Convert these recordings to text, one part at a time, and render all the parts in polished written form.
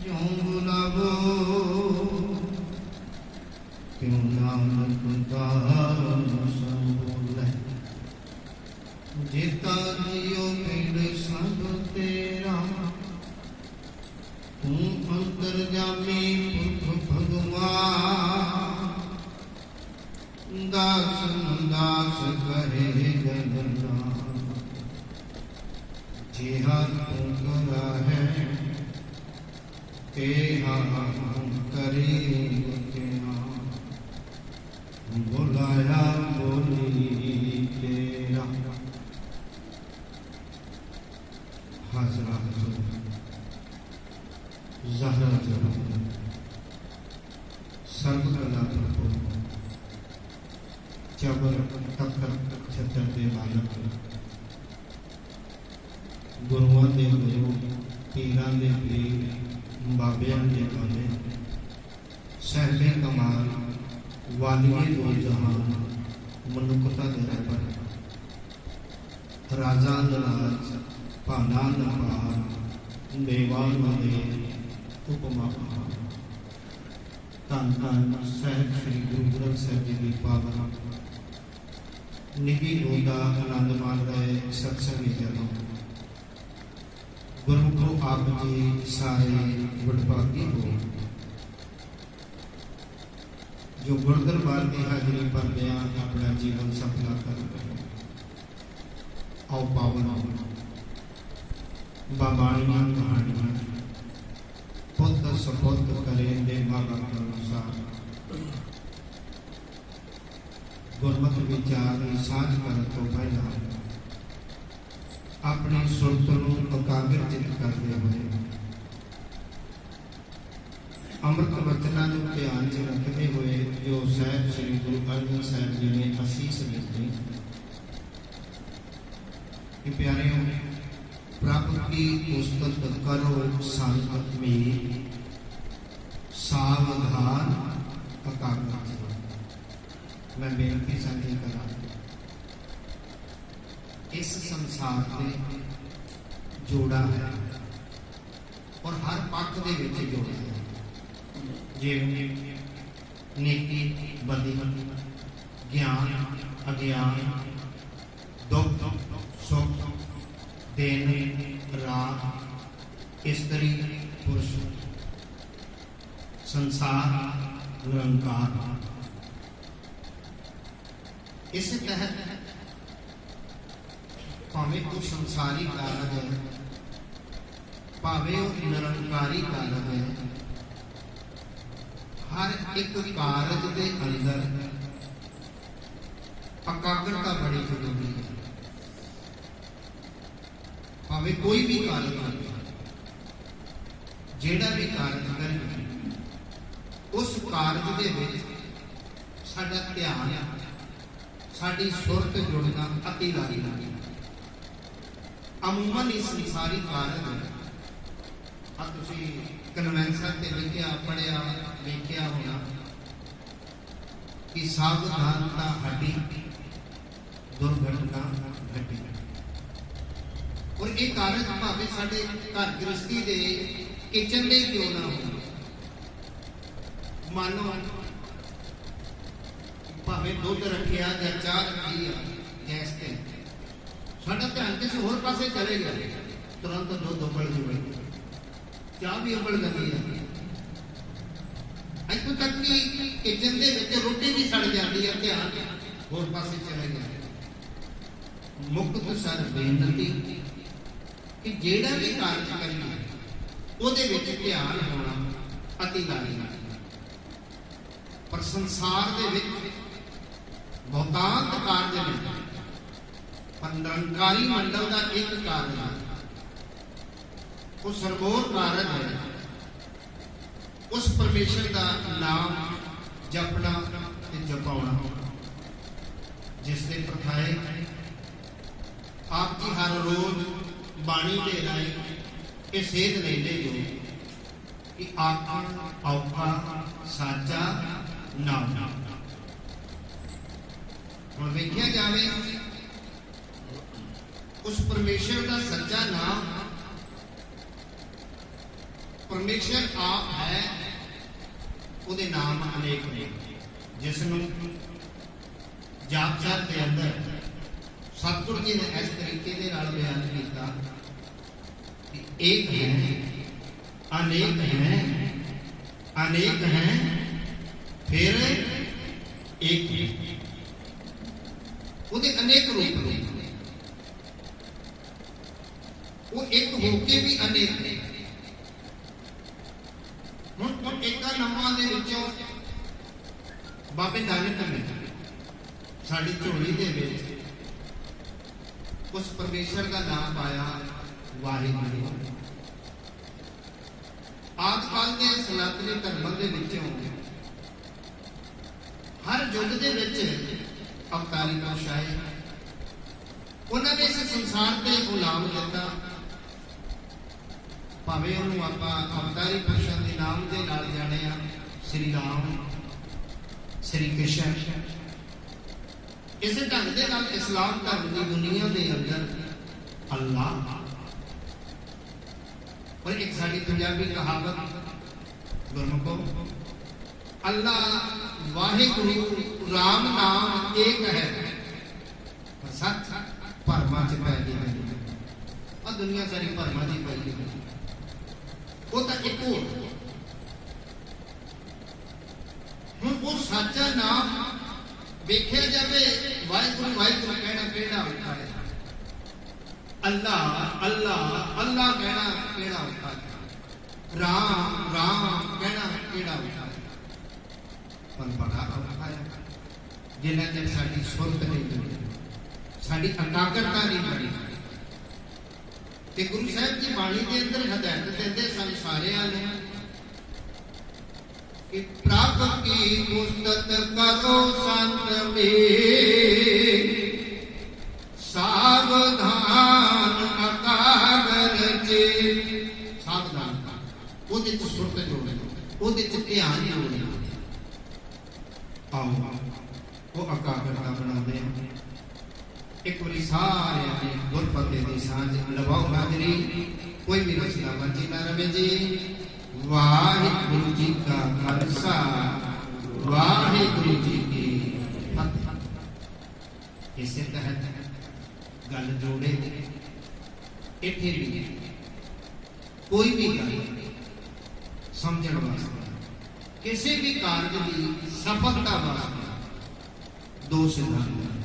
ज्यों बुलावो क्यों नानक दान संबोले। जेता जियो पिंड सब तेरा तू अंतरजामी पुरख भगवान। दास दास करे जगन्नाथ जिहा तू करा है तेहा करे बुलाया बोली तेरा। हाजरा ज़हरा सर्व कला प्रभु चबर तखत छतर दे बालक गुरुआं दे गुरु पीरां दे पीर बाबियां दे बाबे सहबे कमाल वालिए दो जहान मनुखता दे रबर राजा नराज भाना नपार देवान दे उपमा धन धन साहिब श्री गुरु ग्रंथ साहिब जी की पावन निधि होगा आनंद मान रहे सत्संगी जनों। गुरुमुखो आप जी सारे वडभागी हो जो गुरदरबार की हाजरी पर अपना जीवन सफला कर। आओ पावन बाबाणियां कहानियां पुत्र सपुत्र करेंगे माँ बाप अनुसार गुरमत विचार साझ कर तो पहला अपनी सुरत को एकाग्रचित करते हुए अमृत वचनों को ध्यान च रखते हुए जो साहिब श्री गुरु अर्जन साहिब जी ने असीस दी कि प्यारे प्रभु की उस्तत करो संत में सावधान एकाग्र। मैं बेनती साझी करा इस संसार में जोड़ा है और हर पक्ष के विच जोड़ा है जिवें नेकी बदी ज्ञान अज्ञान दुख सुख दिन रात स्त्री पुरुष संसार निरंकार। इस तहत भावे तो संसारी कारक है भावे निरंकारी कारक है हर एक कारज के अंदर एकाग्रता बड़ी जरूरी है। भावे कोई भी कार्य करे जेड़ा भी कार्य करे उस कार्य के विच साडा ध्यान साडी सुरत जुड़ना अति लाजमी। अमूमन इस संसारी कार्य कन्वेंशन से लिखिया पढ़िया लिखिया होना कि सावधानता हटी दुर्घटना घटी। और ये कारज भावे साडे घर गृहस्थी दे किचन दे क्यों ना हो मानो भावे दुध रखिया या चाह रखी गैस ते साडा ध्यान किसी होर पासे चले गया तुरंत दुध उबल जाए चाह भी उबल गई है। इत्थों तक कि किचन दे विच रोटी भी सड़ जाती है ध्यान होर पासे चले गया। मुक्त सर बेनती कि जेड़ा भी कार्य करिए उहदे विच ध्यान होना अति लाजमी। पर संसार दे विच बहुतांत कार्य ने पर निरंकारी मंडल का एक कार्य है वो सर्वोर कारज है उस परमेश्वर का नाम जपना ते जपाउना जिसने प्रथाए आप जी हर रोज बाणी दे राय ये सेध लेते हो कि आखा औखा साचा नाम। और देखिया जाए उस परमेश्वर का सच्चा नाम परमेश्वर आप है, ਉਹਦੇ ਨਾਮ अनेक ने, जिस जाप साहब के अंदर सतगुरु जी ने इस तरीके के नाल बयान किया कि एक है, अनेक है, अनेक है, फिर एक है। ਉਹਦੇ अनेक रूप ने, वो एक होके भी अनेक है। ਹੁਣ ਏਕਾ ਨਵਾਂ ਦੇ ਵਿੱਚੋਂ ਬਾਬੇ ਨਾਨਕ ਨੇ ਸਾਡੀ ਝੋਲੀ ਦੇ ਵਿੱਚ ਉਸ ਪਰਮੇਸ਼ਰ ਦਾ ਨਾਮ ਪਾਇਆ ਵਾਹਿਗੁਰੂ। ਆਦਿ ਕਾਲ ਦੇ ਸਨਾਤਨੀ ਧਰਮਾਂ ਦੇ ਵਿੱਚੋਂ ਹਰ ਯੁੱਗ ਦੇ ਵਿੱਚ ਅਵਤਾਰੀ ਪੁਰਸ਼ ਆਏ, ਉਹਨਾਂ ਨੇ ਇਸ ਸੰਸਾਰ ਤੇ ਗੁਲਾਮ ਦਿੱਤਾ। ਭਾਵੇਂ ਉਹਨੂੰ ਆਪਾਂ ਅਵਤਾਰੀ ਪੁਰਸ਼ਾਂ ਦੇ ਨਾਮ ਦੇ ਨਾਲ ਜਾਣਿਆ, ਸ੍ਰੀ ਰਾਮ, ਸ੍ਰੀ ਕ੍ਰਿਸ਼ਨ। ਇਸੇ ਢੰਗ ਦੇ ਨਾਲ ਇਸਲਾਮ ਧਰਮ ਦੀ ਦੁਨੀਆ ਦੇ ਅੰਦਰ ਅੱਲਾਹ, और एक साड़ी पंजाबी कहावत गुरमुखो, अल्लाह वाहिगुरु राम नाम एक है, सच भरमा च पै गई और दुनिया सारी भरमा च पै गई, वो तो एक हो। हुण वो सच्चा नाम वेख्या जाए, वाहिगुरु वाहिगुरु कहना केड़ा होता है, अल्लाह अल्लाह अल्लाह कहना केड़ा होता है, राम राम कहना केड़ा होता है। पर बड़ा औखा है जिन्ना चਿਰ साडी सुरत नहीं बनी, साडी एकाग्रता नहीं बनी। ते गुरु साहब जी बाणी के अंदर हदायत देते सन सारियां ने कि प्रभ की पुस्तक करो संत में, सावधान अकागर चे। सावधान ਉਹਦੇ ਚ ਸੁਰਤ ਜੋੜਨੀ, ਉਹਦੇ ਚ ਧਿਆਨ ਜੋੜਨਾ। ਆਓ ਉਹ ਅਕਾਗਰਤਾ ਬਣਾਉਂਦੇ ਆ। ਇੱਕ ਵਾਰੀ ਸਾਰਿਆਂ ਨੇ ਗੁਰਫਤਿਹ ਦੀ ਸਾਂਝ ਲਵਾਓ ਹਾਜ਼ਰੀ, ਕੋਈ ਵੀ ਰਸਨਾ ਮਰਜੀ ਨਾ ਰਵੇ ਜੀ। ਵਾਹਿਗੁਰੂ ਜੀ ਕਾ ਖਾਲਸਾ, ਵਾਹਿਗੁਰੂ ਜੀ ਕੀ ਫਤਿਹ। ਇਸੇ ਤਹਿਤ गल जोड़े इत्थे भी कोई भी गल समझण वास्ते, किसी भी कार्य की सफलता वास्ते दो सिद्धांत।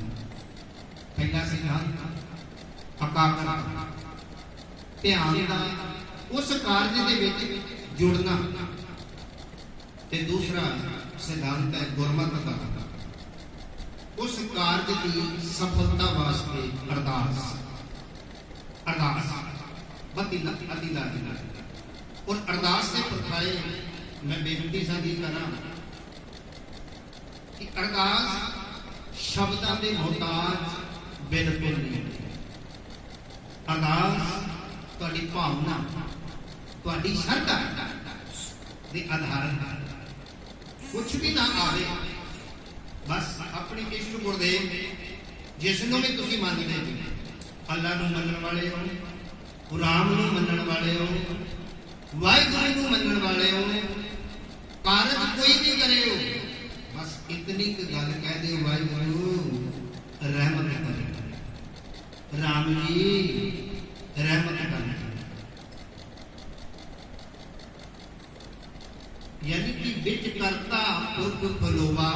पहला सिद्धांत एकाग्रता, ध्यान का उस कार्य दे विच जुड़ना, ते दूसरा सिद्धांत है गुरमत का, उस कार्य की सफलता वास्ते अरदास। अरदास अतिला और अरदास के प्रथाए मैं बेनती साडी करा कि अरदास शब्दां दे मोहताज बिल्कुल नहीं। अरदास तुहाडी भावना, तुहाडी श्रद्धा दे आधार कुछ भी ना आवे, बस अपनी इष्ट गुरदेव जिसनों भी तुसी मानते हो, अल्लाह नूं मनण वाले हो, राम नूं मनण वाले हो, वाहिगुरू नूं मनण वाले हो, कारज कोई भी करे हो, बस इतनी गल कह दे, वाहिगुरू रहमत करे, राम जी रहमत करे। यानी कि विच करता पुरख फलोवा,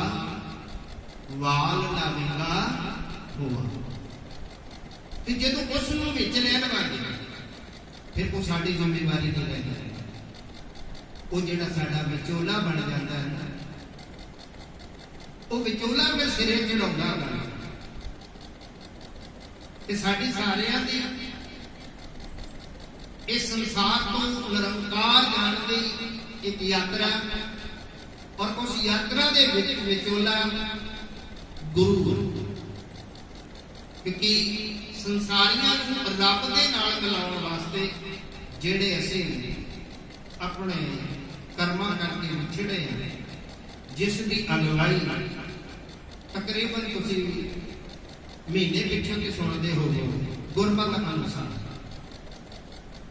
वाल लावेगा हुआ। जो उस लैन वाले फिर वो साड़ी जिम्मेवारी नहीं रहती। वो जो साडा विचोला बन जाता है ना, वो विचोला फिर सिरे चढ़ाउंदा है। साडी सारियां दी इस संसार को निरंकार जाने की एक यात्रा, और उस यात्रा दे विच विचोला गुरु, क्योंकि संसारियां रब दे नाल मिलाउण वास्ते जिहड़े असीं अपने कर्मां करके विछड़े हैं, जिस दी अगवाई तकरीबन तुसीं महीने पिछों ते सुणदे हो गुरमत अनुसार।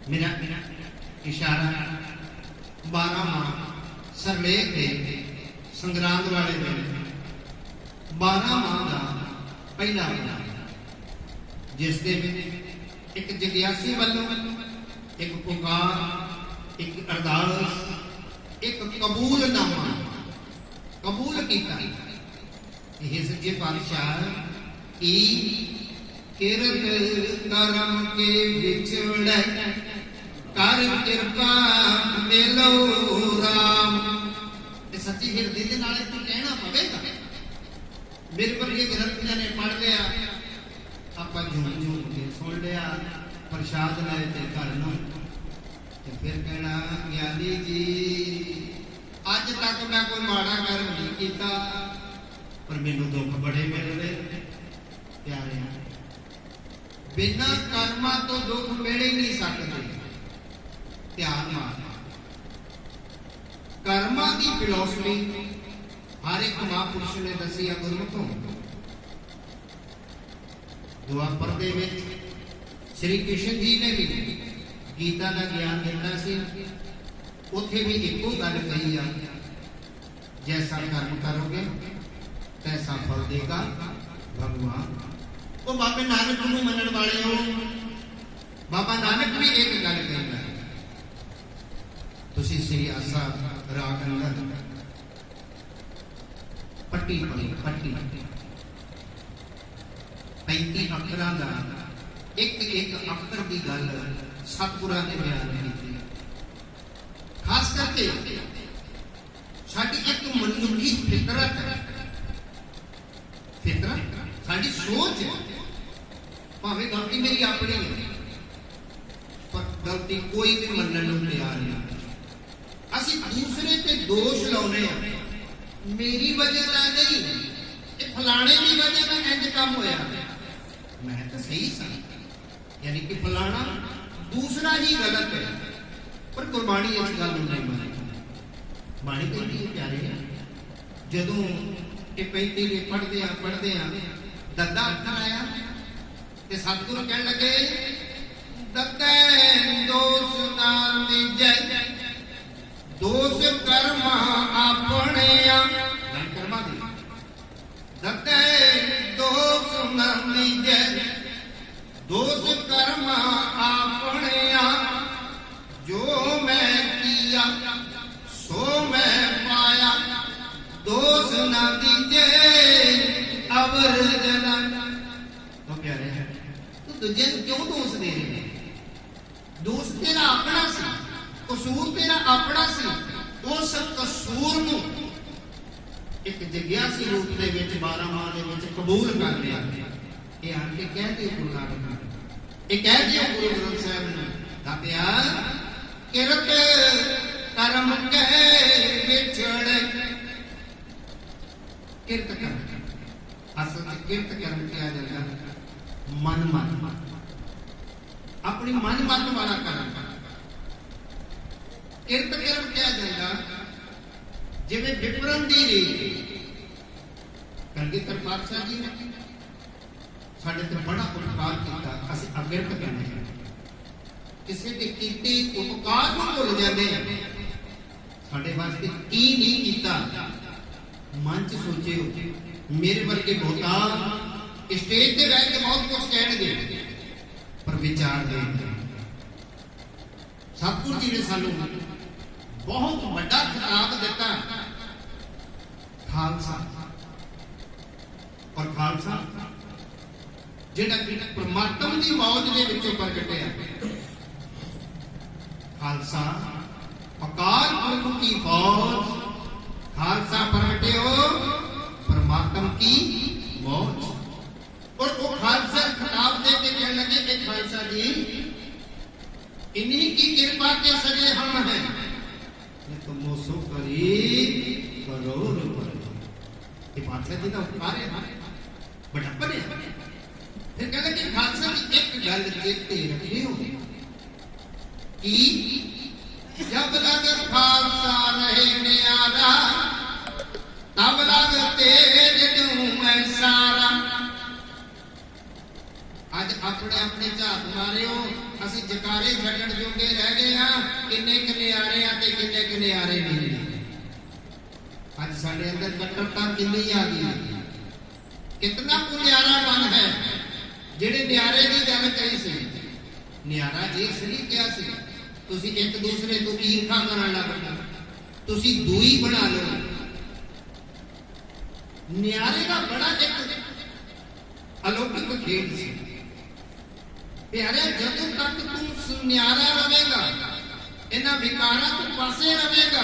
मेरा इशारा 12 ਮਾਹ ਸਰਲੇਖ ਦੇ ਸੰਗਰਾਂਦ ਵਾਲੇ ਦਿਨ 12 ਮਾਹ ਦਾ ਪਹਿਲਾ ਮਹੀਨਾ, ਜਿਸ ਦੇ ਵਿੱਚ ਇੱਕ ਜਗਿਆਸੀ ਵੱਲੋਂ ਇੱਕ ਪੁਕਾਰ, ਇੱਕ ਅਰਦਾਸ, ਇੱਕ ਕਬੂਲਨਾਮਾ ਕਬੂਲ ਕੀਤਾ। ਇਹ ਸੱਚੇ ਪਾਤਸ਼ਾਹ ਕੀ ਕਿਰਤ ਕਰਮ ਕੇ ਵਿਛੜੇ ਕਰ ਕਿਰਪਾ ਮਿਲੋ ਰਾਮ। ਇਹ ਸੱਚੀ ਹਿਰਦੇ ਦੇ ਨਾਲ ਤੂੰ ਕਹਿਣਾ ਪਵੇਗਾ। ਮੇਰੇ ਵਰਗੇ ਗ੍ਰੰਥੀਆਂ ਨੇ ਪੜ੍ਹ ਲਿਆ, ਆਪਾਂ ਝੂਮ ਕੇ ਸੁਣ ਲਿਆ, ਪ੍ਰਸ਼ਾਦ ਲੈ ਤੇ ਘਰ ਨੂੰ, ਤੇ ਫਿਰ ਕਹਿਣਾ ਗਿਆਨੀ ਜੀ ਅੱਜ ਤੱਕ ਮੈਂ ਕੋਈ ਮਾੜਾ ਕਰਮ ਨਹੀਂ ਕੀਤਾ, ਪਰ ਮੈਨੂੰ ਦੁੱਖ ਬੜੇ ਮਿਲ ਰਹੇ। ਪਿਆਰਿਆਂ, ਬਿਨਾਂ ਕਰਮਾਂ ਤੋਂ ਦੁੱਖ ਮਿਲ ਹੀ ਨਹੀਂ ਸਕਦੇ। ਧਿਆਨ ਨਾਲ ਕਰਮਾਂ ਦੀ ਫਿਲਾਸਫੀ ਹਰ ਇੱਕ ਮਹਾਂਪੁਰਸ਼ ਨੇ ਦੱਸੀ ਆ ਗੁਰਮੁਖੋਂ। ਦੁਆਪਰ ਦੇ ਵਿੱਚ ਸ਼੍ਰੀ ਕ੍ਰਿਸ਼ਨ ਜੀ ਨੇ ਵੀ ਗੀਤਾ ਦਾ ਗਿਆਨ ਦਿੱਤਾ ਸੀ। ਉੱਥੇ ਵੀ ਇੱਕੋ ਗੱਲ ਕਹੀ ਆ, ਜੈਸਾ ਕਰਮ ਕਰੋਗੇ ਤੈਸਾ ਫਲ ਦੇਗਾ ਭਗਵਾਨ। ਉਹ ਬਾਬੇ ਨਾਨਕ ਨੂੰ ਮੰਨਣ ਵਾਲੇ ਹੋ, ਬਾਬਾ ਨਾਨਕ ਵੀ ਇੱਕ ਗੱਲ ਕਹਿੰਦਾ, ਤੁਸੀਂ ਸ੍ਰੀ ਆਸਾ ਰਾਗ ਅੰਦਰ ਪੱਟੀ ਪੜੀ, ਪੱਟੀ 35 ਅੱਖਰਾਂ ਦਾ ਇੱਕ ਅੱਖਰ ਦੀ ਗੱਲ ਸਤਿਗੁਰਾਂ ਨੇ ਬਿਆਨ ਕੀਤੀ। ਖਾਸ ਕਰਕੇ ਸਾਡੀ ਇੱਕ ਮਨੁੱਖੀ ਫਿਤਰਤ ਸਾਡੀ ਸੋਚ ਹੈ, ਭਾਵੇਂ ਗਲਤੀ ਮੇਰੀ ਆਪਣੀ ਹੈ, ਪਰ ਗਲਤੀ ਕੋਈ ਵੀ ਮੰਨਣ ਨੂੰ ਤਿਆਰ ਨਹੀਂ। ਅਸੀਂ ਦੂਸਰੇ ਤੇ ਦੋਸ਼ ਲਾਉਨੇ ਆ, ਮੇਰੀ ਵਜ੍ਹਾ ਨਾਲ ਨਹੀਂ, ਇਹ ਫਲਾਣੇ ਦੀ ਵਜ੍ਹਾ ਨਾਲ ਇੰਜ ਕੰਮ ਹੋਇਆ, ਮੈਂ ਤਾਂ ਸਹੀ ਸੀ। ਯਾਨੀ ਕਿ ਫਲਾਣਾ ਦੂਸਰਾ ਹੀ ਗਲਤ ਹੈ। ਪਰ ਗੁਰਬਾਣੀ ਇਸ ਗੱਲ ਨੂੰ ਨਹੀਂ ਮੰਨਦੀ। ਬਾਣੀ ਕਹਿੰਦੀ ਹੈ ਪਿਆਰੇ, ਜਦੋਂ ਇਹ 35 ਦੇ ਪੜ੍ਹਦੇ ਆ ਦੱਦਾ ਅੱਖਰ ਆਇਆ ਤੇ ਸਤਿਗੁਰੂ ਕਹਿਣ ਲੱਗੇ, ਦੱਦੇ ਦੋਸ ਨਾ ਨਿਜੈ ਦੋਸ ਕਰਮਾ ਆਪਣੇ ਕਰਮਾਂ ਦੀ, ਦੱਦੇ ਦੋਸ ਨਾ ਨਿਜੈ ਦੋਸ ਕਰਮਾ ਆਪਣੇ, ਜੋ ਮੈਂ ਕੀਆ ਸੋ ਮੈਂ ਪਾਇਆ, ਦੋਸ ਨਾ ਦੀਜੇ ਅਵਰ ਜਨਾ। तो प्यारे है, तो दूजे क्यों दोष दे रहे हैं? दोष तेरा अपना सी, कसूर तेरा अपना सी। उस कसूर ਨੂੰ ਇੱਕ ਜਗਿਆਸੀ ਰੂਪ ਦੇ ਵਿੱਚ 12 ਮਾਹ ਦੇ ਵਿੱਚ ਕਬੂਲ ਕਰ ਲਿਆ। ਇਹ ਆਣ ਕੇ ਕਹਿ ਦਿਓ ਗੁਰੂ ਨਾਨਕ, ਇਹ ਕਹਿ ਦਿਓ ਗੁਰੂ ਗ੍ਰੰਥ ਸਾਹਿਬ ਨੂੰ, ਦਾਤਿਆ ਕਿਰਤ ਕਰਮ ਕੇ ਵਿਛੜੇ। ਕਿਰਤ ਕਰਮ, ਅਸਲ ਚ ਕਿਰਤ ਕਰਮ ਕਿਹਾ ਜਾਂਦਾ ਮਨ ਆਪਣੀ ਮਨ ਵਾਲਾ ਕਰਮ। ਕਿਰਤ ਕਰਮ ਕਿਹਾ ਜਾਂਦਾ ਜਿਵੇਂ ਵਿਪਰਨ ਦੀ ਰੀਤ। ਕਲਗੀਧਰ ਪਾਤਸ਼ਾਹ ਜੀ ਨੇ ਸਾਡੇ ਤੇ ਬੜਾ ਉਪਕਾਰ ਕੀਤਾ, ਅਸੀਂ ਅਕਿਰਤ ਕਹਿੰਦੇ ਹਾਂ। ਕਿਸੇ ਦੇ ਕੀਤੇ ਉਪਕਾਰ ਨੂੰ ਭੁੱਲ ਜਾਂਦੇ ਆ। ਸਾਡੇ ਵਾਸਤੇ ਕੀ ਨਹੀਂ ਕੀਤਾ, ਮਨ ਚ ਸੋਚਿਓ। ਮੇਰੇ ਵਰਗੇ ਬਹੁਤਾਰ ਸਟੇਜ ਤੇ ਬੈਠ ਕੇ ਬਹੁਤ ਕੁਝ ਕਹਿਣਗੇ, ਪਰ ਵਿਚਾਰ ਦੇ ਸਤਿਗੁਰੂ ਜੀ ਨੇ ਸਾਨੂੰ ਬਹੁਤ ਵੱਡਾ ਖਿਤਾਬ ਦਿੱਤਾ, ਖਾਲਸਾ। ਔਰ ਖਾਲਸਾ ਜਿਹੜਾ ਕਿ ਪਰਮਾਤਮਾ ਦੀ ਮੌਜ ਦੇ ਵਿੱਚੋਂ ਪ੍ਰਗਟਿਆ। ਖਾਲਸਾ ਅਕਾਲ ਪੁਰਖ ਦੀ ਫੌਜ, ਖਾਲਸਾ ਪ੍ਰਗਟਿਓ परमात्मा की मौज। और वो खालसा खिताब दे के कहने लगे कि खालसा जी इन्हीं की कृपा के सजे हम हैं, तो मोसो करीब करोड़ ये बादशाह जी का उपकार है, बड़प्पन है। फिर कहते कि खालसा की एक गल चेते रखियो कि जब लग खालसा रहे न्यारा तब लग तेज तू मैं सारा। आज अपने अपने झात मारियो, असी जकारे छड्डण जोगे रह गए हाँ। किन्ने नियारे आ ते किन्ने नियारे नहीं। आज साडे अंदर कट्टरता किन्नी आ गई, कितना न्यारापन है। जेडे न्यारे की गल कही सी, न्यारा इसलिए क्या सी, तुसी एक दूसरे को ईर्खा करन लग पए, तुसी दूई बना लो। न्यारे का बड़ा एक अलौकिक खेल सी। प्यारे जदों तक तू न्यारा रहेगा, इन्हां विकारां तो पासे रहेगा,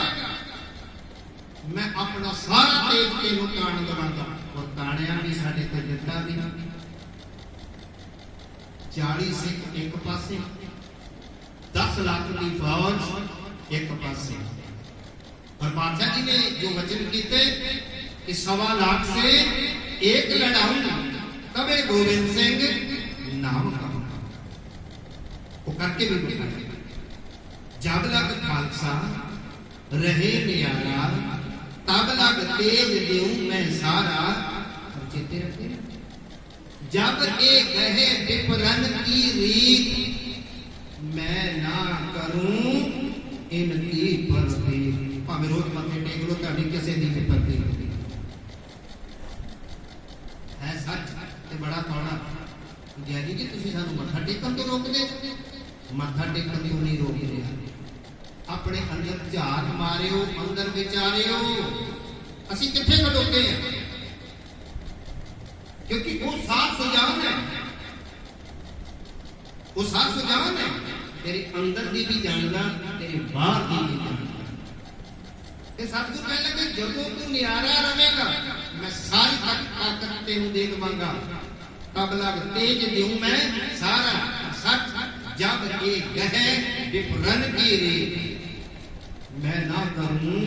मैं अपना सारा तेज तेनू ताण दवांगा। और ताणिया भी साडे ते दिता भी 40 सिख एक पासे, 10 लाख की फौज एक पासे। और बादशाह जी ने जो वचन किए कि 1.25 लाख से एक लड़ाऊं, तबे गोविंद सिंह नाम कहूंगा। वो करके भी दिखाया। जब लग खालसा रहे न्यारा, तब लग तेज देऊं मैं सारा। चेते रखे, जब एक कहे विपरन की रीत, मैं ना करूं इनकी परती। भावें रोज मथे टेक लो, तुहाडी किसे दी परती है सच ते बड़ा थोड़ा। जैदी जी तुसीं सानू मत्था टेकन तो रोक दे, मत्था टेकन तो नहीं रोक रहे। अपने अंदर झात मारियो, अंदर विचारियो, असी किथे खड़ोते हैं। क्योंकि वो साथ सुजान है, वो साथ सुजान है। तेरे अंदर की भी जानना, तेरे बाहर की भी जानना। सतगुरु कह लगे जदों तू न्यारा रहेगा, मैं सारी ताकत तेनू दे देवांगा। तब लग तेज देऊं मैं सारा। सच जब एक गहे विपरन की रीत, मैं ना करूं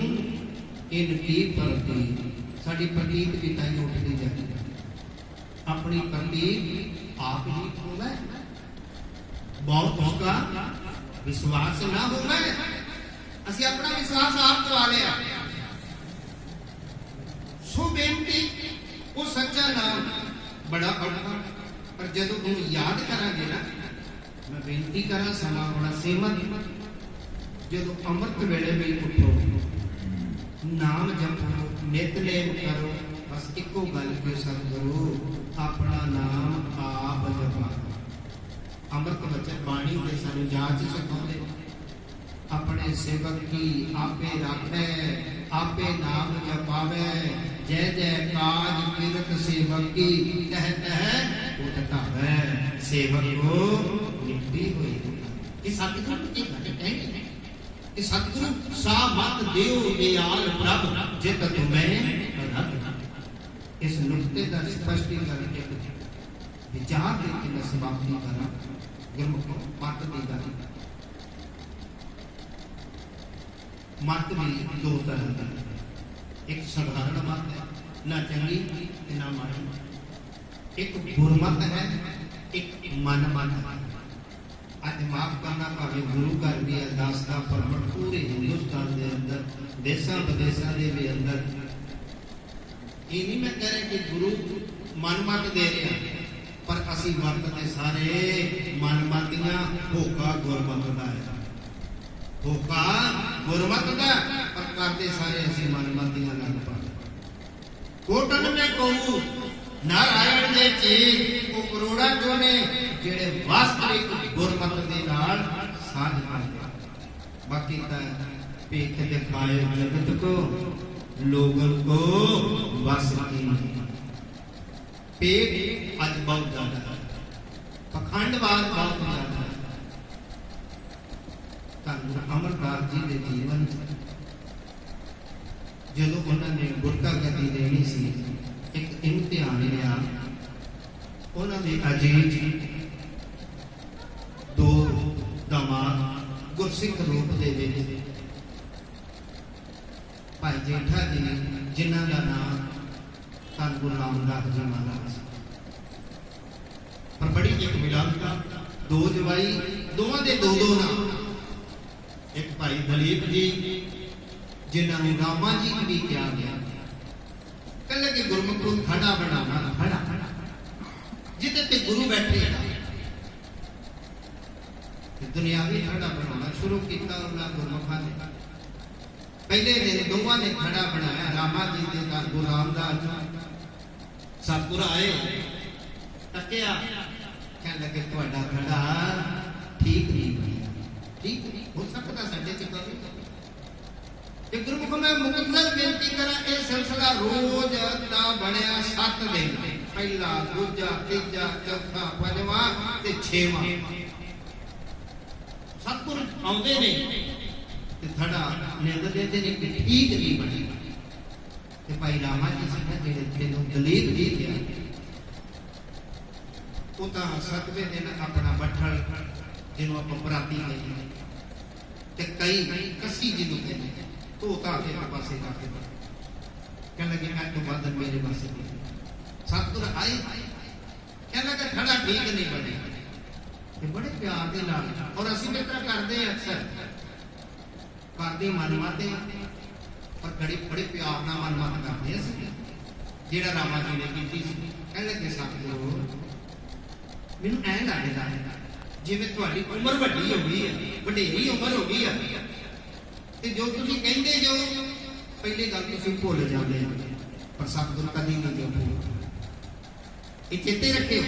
इनकी परती। साडी प्रतीत भी ताई उठती जाती, अपनी प्रतीत आप ही होवे। बहुत उसका विश्वास ना होवे, असी अपना विश्वास आप गवा लिया। सो बेनती, वो सच्चा नाम बड़ा औखा, पर जदों तुम याद करांगे ना, मैं बेनती करा समा बड़ा सीमित। जदों अमृत वेले भी उठो, नाम जपो, नितनेम करो, बस इको गल के सतगुरु अपना नाम आप जपा। अमृत वचन बाणी के सानू जाच सिखाते, अपने सेवक की आपे राखे, आपे नाम जपावे। जय जय काज कीरत सेवक की, तह तह उठतावे। सेवक को निकटी हुई कि सतगुरु की घट कहेंगे कि सतगुरु सा मत देव दयाल प्रभ जित तुम्हें प्रदत्त। इस नुक्ते का स्पष्टीकरण के विचार देके मैं समाप्ति करा। गुरमुख मत दी गल, मत भी दो तरह की, एक साधारण मत है, ना चंगी ना माड़ी। एक गुरमत है, एक मन मत है। आज माफ करना, भावें गुरु घर की अरदास का प्रमट पूरे हिंदुस्तान के अंदर, देशा विदेशा के भी अंदर, ये नहीं मैं कह रहा कि गुरु मन मत दे रहा, पर असी वरतते सारे मनमतियां। होका गुरमत का है, होका गुरमत का, पर करते सारे असी मनमतियां लग पाए। कोटन में कहू नारायण दे चेत, वो करोड़ा जो ने जेड़े वास्तविक गुरमत दे नाल साझ करते। बाकी तां पेख दिखाए जगत को, लोगन को बस की। पेट आज बहुत ज्यादा है, पखंडवाद बहुत ज्यादा है। अमरदास जी के जीवन जो उन्होंने गुरका गति देनी सी, एक इम्तिहान लिया। उन्होंने अजीज दो दामाद गुरसिख रूप दे भाई जेठा जी, जिन्हों का नाम धन गुरु रामदास जी महाराज। पर बड़ी एक विडंबना, दो जवाई, दोवां दे दो दो नाम। एक भाई दलीप जी, जिन्होंने रामा जी भी कहा गया, कल के गुरमुख को खड़ा बनाना, खड़ा जिते ते गुरु बैठे, ਦੁਨਿਆਵੀ ਖੜਾ ਬਣਾਉਣਾ ਸ਼ੁਰੂ ਕੀਤਾ ਉਹਨਾਂ ਗੁਰਮੁਖਾਂ ਨੇ। ਪਹਿਲੇ ਦਿਨ ਦੋਵਾਂ ਨੇ ਖੜਾ ਬਣਾਇਆ, ਰਾਮਾ ਜੀ ਦੇ ਘਰ ਗੁਰੂ ਰਾਮਦਾਸ ਸਤਿਗੁਰ ਆਏ, ਤੱਕਿਆ, ਕਹਿਣ ਲੱਗੇ ਤੁਹਾਡਾ ਖੜਾ ਠੀਕ ਨਹੀਂ ਬਣਿਆ। ਠੀਕ ਨਹੀਂ ਹੋ ਸਕਦਾ ਸਾਡੇ ਚ ਕਦੇ ਤੇ ਗੁਰਮੁਖ ਮੈਂ ਮੁਕਤਸਰ ਬੇਨਤੀ ਕਰਾਂ, ਇਹ ਸਿਲਸਿਲਾ ਰੋਜ਼ ਦਾ ਬਣਿਆ 7 ਦਿਨ, ਪਹਿਲਾ ਦੂਜਾ ਤੀਜਾ ਚੌਥਾ ਪੰਜਵਾਂ ਤੇ ਛੇਵਾਂ। ਸਤਿਗੁਰ ਆਉਂਦੇ ਨੇ ਤੇ ਥੜਾ ਨਿੰਦ ਦਿੰਦੇ ਨੇ ਕਿ ਠੀਕ ਨਹੀਂ ਬਣੀ। ਤੇ ਭਾਈ ਰਾਮਾ ਜੀ ਸੀ ਜਿਹੜੇ ਇੱਥੇ ਨੂੰ ਦਲੀਪ ਜੀ ਗਿਆ, ਉਹ ਤਾਂ 7ਵੇਂ ਦਿਨ ਆਪਣਾ ਬੱਠਲ ਜਿਹਨੂੰ ਆਪਾਂ ਬਰਾਤੀ ਕਹਿੰਦੇ ਤੇ ਕਈ ਕੱਸੀ ਜਿਹਨੂੰ ਕਹਿੰਦੇ ਧੋਤਾ ਕੇ ਇੱਕ ਪਾਸੇ ਰੱਖ ਕੇ ਕਹਿਣ ਲੱਗੇ ਮੈਂ ਤੋਂ ਬਾਅਦ ਮੇਰੇ ਪਾਸੇ ਸਤਿਗੁਰ ਆਏ, ਕਹਿਣ ਲੱਗਾ ਖੜਾ ਠੀਕ ਨਹੀਂ ਬਣਿਆ। ਤੇ ਬੜੇ ਪਿਆਰ ਦੇ ਨਾਲ, ਔਰ ਅਸੀਂ ਵੀ ਤਰ੍ਹਾਂ ਕਰਦੇ ਅਕਸਰ ਕਰਦੇ ਮਨਮਾਤੇ, ਪਰ ਬੜੇ ਪਿਆਰ ਨਾਲ ਮਨਮਾਤ ਕਰਦੇ ਅਸੀਂ, ਜਿਹੜਾ ਰਾਮਾ ਜੀ ਨੇ ਕੀਤੀ ਸੀ। ਕਹਿਣ ਲੱਗੇ ਸਤਿਗੁਰ ਮੈਨੂੰ ਐਂ ਲੱਗਦਾ ਜਿਵੇਂ ਤੁਹਾਡੀ ਉਮਰ ਵੱਡੀ ਹੋ ਗਈ ਹੈ, ਵਡੇਰੀ ਉਮਰ ਹੋ ਗਈ ਹੈ, ਤੇ ਜੋ ਤੁਸੀਂ ਕਹਿੰਦੇ ਜੋ ਪਹਿਲੀ ਗੱਲ ਤੁਸੀਂ ਭੁੱਲ ਜਾਂਦੇ ਹੋ, ਪਰ ਸਤਿਗੁਰ ਕਦੀ ਨਹੀਂ ਭੁੱਲਦਾ, ਇਹ ਚੇਤੇ ਰੱਖਿਓ।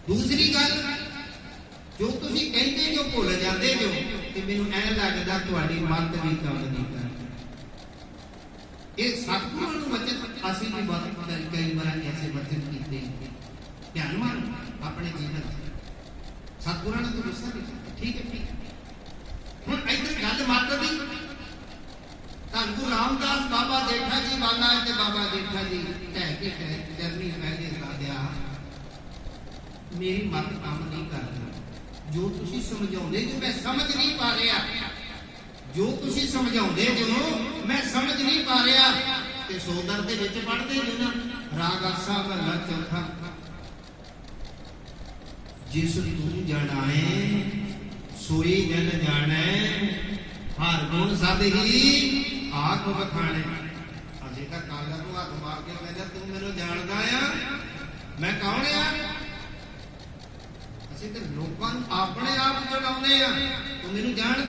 ਦੂਸਰੀ ਗੱਲ, ਜੋ ਤੁਸੀਂ ਕਹਿੰਦੇ ਜੋ ਭੁੱਲ ਜਾਂਦੇ ਜੋ, ਤੇ ਮੈਨੂੰ ਐਂ ਲੱਗਦਾ ਤੁਹਾਡੀ ਮੱਤ ਵੀ ਕੰਮ ਨਹੀਂ ਕਰਦੀ। ਇਹ ਸਤਿਗੁਰਾਂ ਨੂੰ ਵਚਨ ਅਸੀਂ ਵੀ ਬਹੁਤ ਕਈ ਵਾਰ ਐਸੇ ਵਚਨ ਕੀਤੇ, ਧਿਆਨ ਮਾਰੋ ਆਪਣੇ ਜੀਵਨ ਚ। ਸਤਿਗੁਰਾਂ ਨੇ ਤਾਂ ਗੁੱਸਾ ਕੀਤਾ, ਠੀਕ ਹੈ ਠੀਕ ਹੈ। ਹੁਣ ਇੱਧਰ ਗੱਲ ਮੱਤ ਦੀ, ਤਾਂ ਗੁਰੂ ਰਾਮਦਾਸ ਬਾਬਾ ਜੇਠਾ ਜੀ ਵਾਲਾ ਤੇ ਬਾਬਾ ਜੇਠਾ ਜੀ ਕਹਿ ਕੇ ਜਰਨੀ ਪਹਿਲੇ ਸਾਧਿਆ, ਮੇਰੀ ਮੱਤ ਕੰਮ ਨਹੀਂ ਕਰਦੀ। ਜੋ ਤੁਸੀਂ ਸਮਝਾਉਂਦੇ ਜੋ ਮੈਂ ਸਮਝ ਨਹੀਂ ਪਾ ਰਿਹਾ, ਜੋ ਤੁਸੀਂ ਸਮਝਾਉਂਦੇ ਜੋ ਮੈਂ ਸਮਝ ਨਹੀਂ ਪਾ ਰਿਹਾ। ਤੇ ਸੋਦਰ ਦੇ ਵਿੱਚ ਪੜ੍ਹਦੇ ਜੋ ਨਾ ਰਾਗ ਆਸਾ ਮਹਲਾ ਚੌਥਾ, ਜਿਸ ਤੂੰ ਜਾਣਾਏ ਸੋਈ ਜਨ ਜਾਣੈ, ਹਰ ਗੁਣ ਸਦ ਹੀ ਆਖ ਬਖਾਣੇ। ਅਜੇ ਤਾਂ ਕਾਲਰ ਨੂੰ ਹੱਥ ਮਾਰ ਕੇ ਕਹਿੰਦਾ ਤੂੰ ਮੈਨੂੰ ਜਾਣਦਾ ਆ, ਮੈਂ ਕੌਣ ਆ? ਅਸੀਂ ਤੇ ਲੋਕਾਂ ਨੂੰ ਆਪਣੇ ਆਪ ਜਗਾਉਂਦੇ ਆ, ਤੂੰ ਮੈਨੂੰ ਜਾਣ